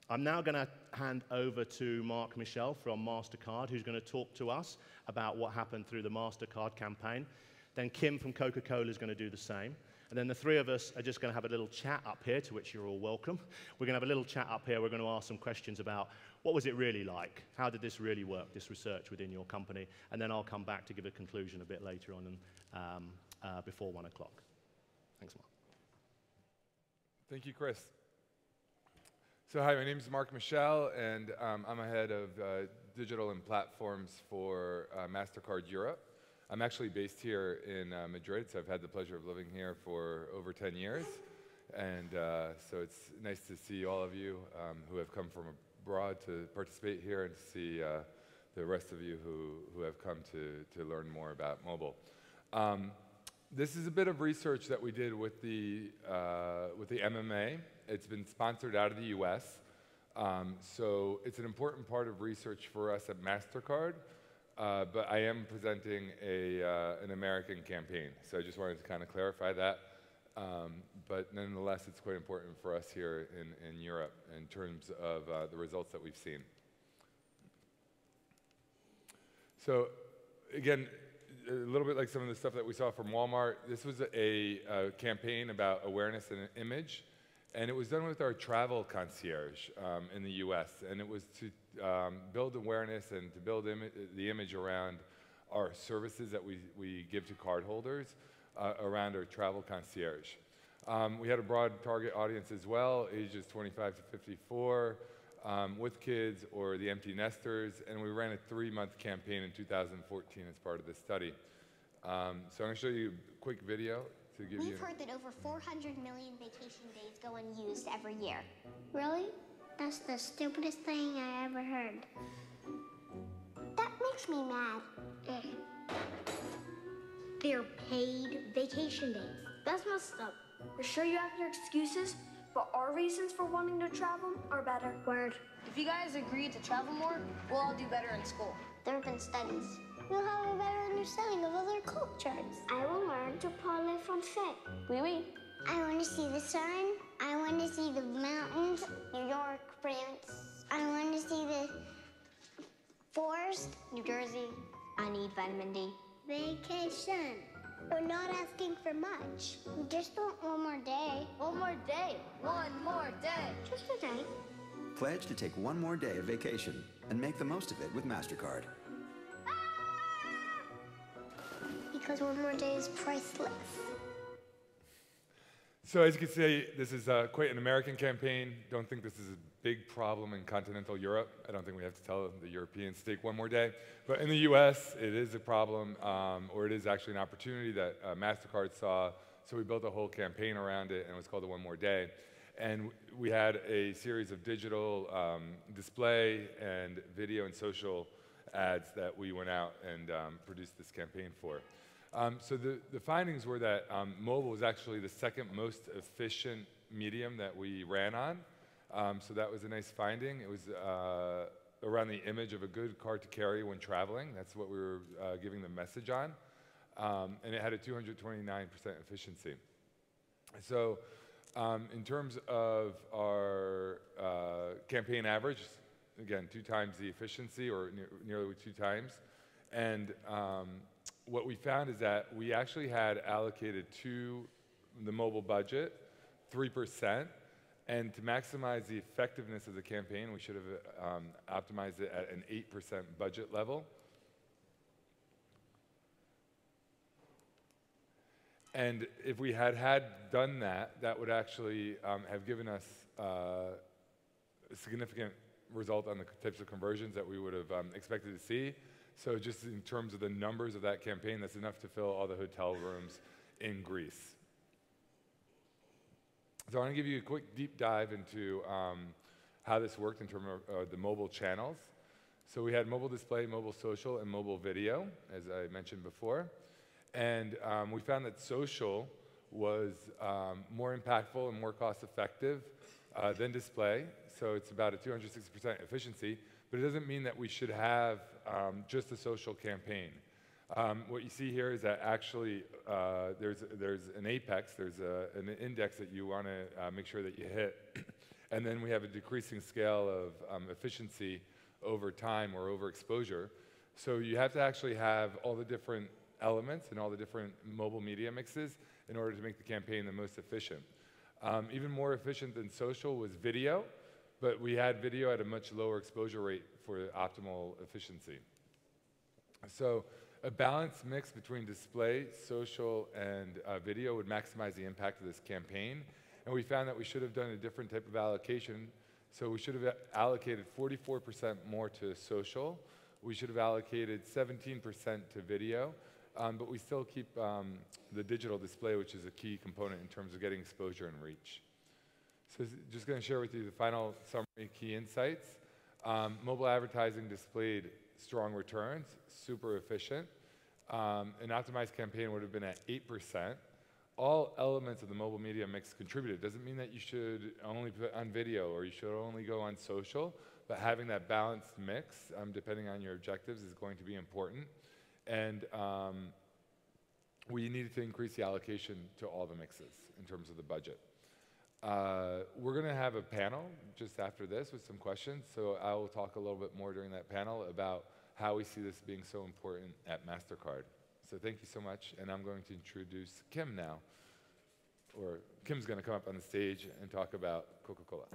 I'm now going to hand over to Marc Michel from Mastercard, who's going to talk to us about what happened through the Mastercard campaign. Then Kim from Coca-Cola is going to do the same. And then the three of us are just going to have a little chat up here, to which you're all welcome. We're going to have a little chat up here. We're going to ask some questions about what was it really like? How did this really work, this research within your company? And then I'll come back to give a conclusion a bit later on before 1 o'clock. Thanks, Marc. Thank you, Chris. So hi, my name is Marc Michel, and I'm a head of digital and platforms for Mastercard Europe. I'm actually based here in Madrid, so I've had the pleasure of living here for over 10 years. And so it's nice to see all of you who have come from abroad to participate here, and to see the rest of you who have come to learn more about mobile. This is a bit of research that we did with the MMA. It's been sponsored out of the US. So it's an important part of research for us at Mastercard. But I am presenting an American campaign, so I just wanted to kind of clarify that. But nonetheless, it's quite important for us here in Europe in terms of the results that we've seen. So again, a little bit like some of the stuff that we saw from Walmart, this was a campaign about awareness and image. And it was done with our travel concierge in the US. And it was to build awareness and to build the image around our services that we give to cardholders around our travel concierge. We had a broad target audience as well, ages 25 to 54, with kids or the empty nesters. And we ran a 3-month campaign in 2014 as part of this study. So I'm going to show you a quick video. We've heard that over 400 million vacation days go unused every year. Really? That's the stupidest thing I ever heard. That makes me mad. They're paid vacation days. That's messed up. We're sure you have your excuses, but our reasons for wanting to travel are better. Word. If you guys agree to travel more, we'll all do better in school. There have been studies. We'll have a better understanding of other cultures. I will learn to parler français. Oui, oui. I want to see the sun. I want to see the mountains. New York, France. I want to see the forest. New Jersey. I need vitamin D. Vacation. We're not asking for much. We just want one more day. One more day. One more day. Just a day. Pledge to take one more day of vacation and make the most of it with Mastercard. Because one more day is priceless. So as you can see, this is quite an American campaign. Don't think this is a big problem in continental Europe. I don't think we have to tell the Europeans to take one more day. But in the US, it is a problem, or it is actually an opportunity that Mastercard saw. So we built a whole campaign around it, and it was called the One More Day. And we had a series of digital display and video and social ads that we went out and produced this campaign for. So the findings were that mobile was actually the second most efficient medium that we ran on. So that was a nice finding. It was around the image of a good card to carry when traveling. That's what we were giving the message on. And it had a 229% efficiency. So in terms of our campaign average, again, 2 times the efficiency, or nearly 2 times. And what we found is that we actually had allocated to the mobile budget 3%, and to maximize the effectiveness of the campaign, we should have optimized it at an 8% budget level. And if we had done that, that would actually have given us a significant result on the types of conversions that we would have expected to see. So just in terms of the numbers of that campaign, that's enough to fill all the hotel rooms in Greece. So I want to give you a quick deep dive into how this worked in terms of the mobile channels. So we had mobile display, mobile social, and mobile video, as I mentioned before. And we found that social was more impactful and more cost-effective than display. So it's about a 260% efficiency. But it doesn't mean that we should have just a social campaign. What you see here is that actually there's an apex, there's an index that you want to make sure that you hit. And then we have a decreasing scale of efficiency over time or over exposure. So you have to actually have all the different elements and all the different mobile media mixes in order to make the campaign the most efficient. Even more efficient than social was video, but we had video at a much lower exposure rate for optimal efficiency. So a balanced mix between display, social, and video would maximize the impact of this campaign. And we found that we should have done a different type of allocation. So we should have allocated 44% more to social. We should have allocated 17% to video. But we still keep the digital display, which is a key component in terms of getting exposure and reach. So just going to share with you the final summary key insights. Mobile advertising displayed strong returns, super efficient. An optimized campaign would have been at 8%. All elements of the mobile media mix contributed. Doesn't mean that you should only put on video or you should only go on social, but having that balanced mix, depending on your objectives, is going to be important. And we needed to increase the allocation to all the mixes in terms of the budget. We're going to have a panel just after this with some questions, so I will talk a little bit more during that panel about how we see this being so important at Mastercard. So thank you so much, and I'm going to introduce Kim now. Or Kim's going to come up on the stage and talk about Coca-Cola.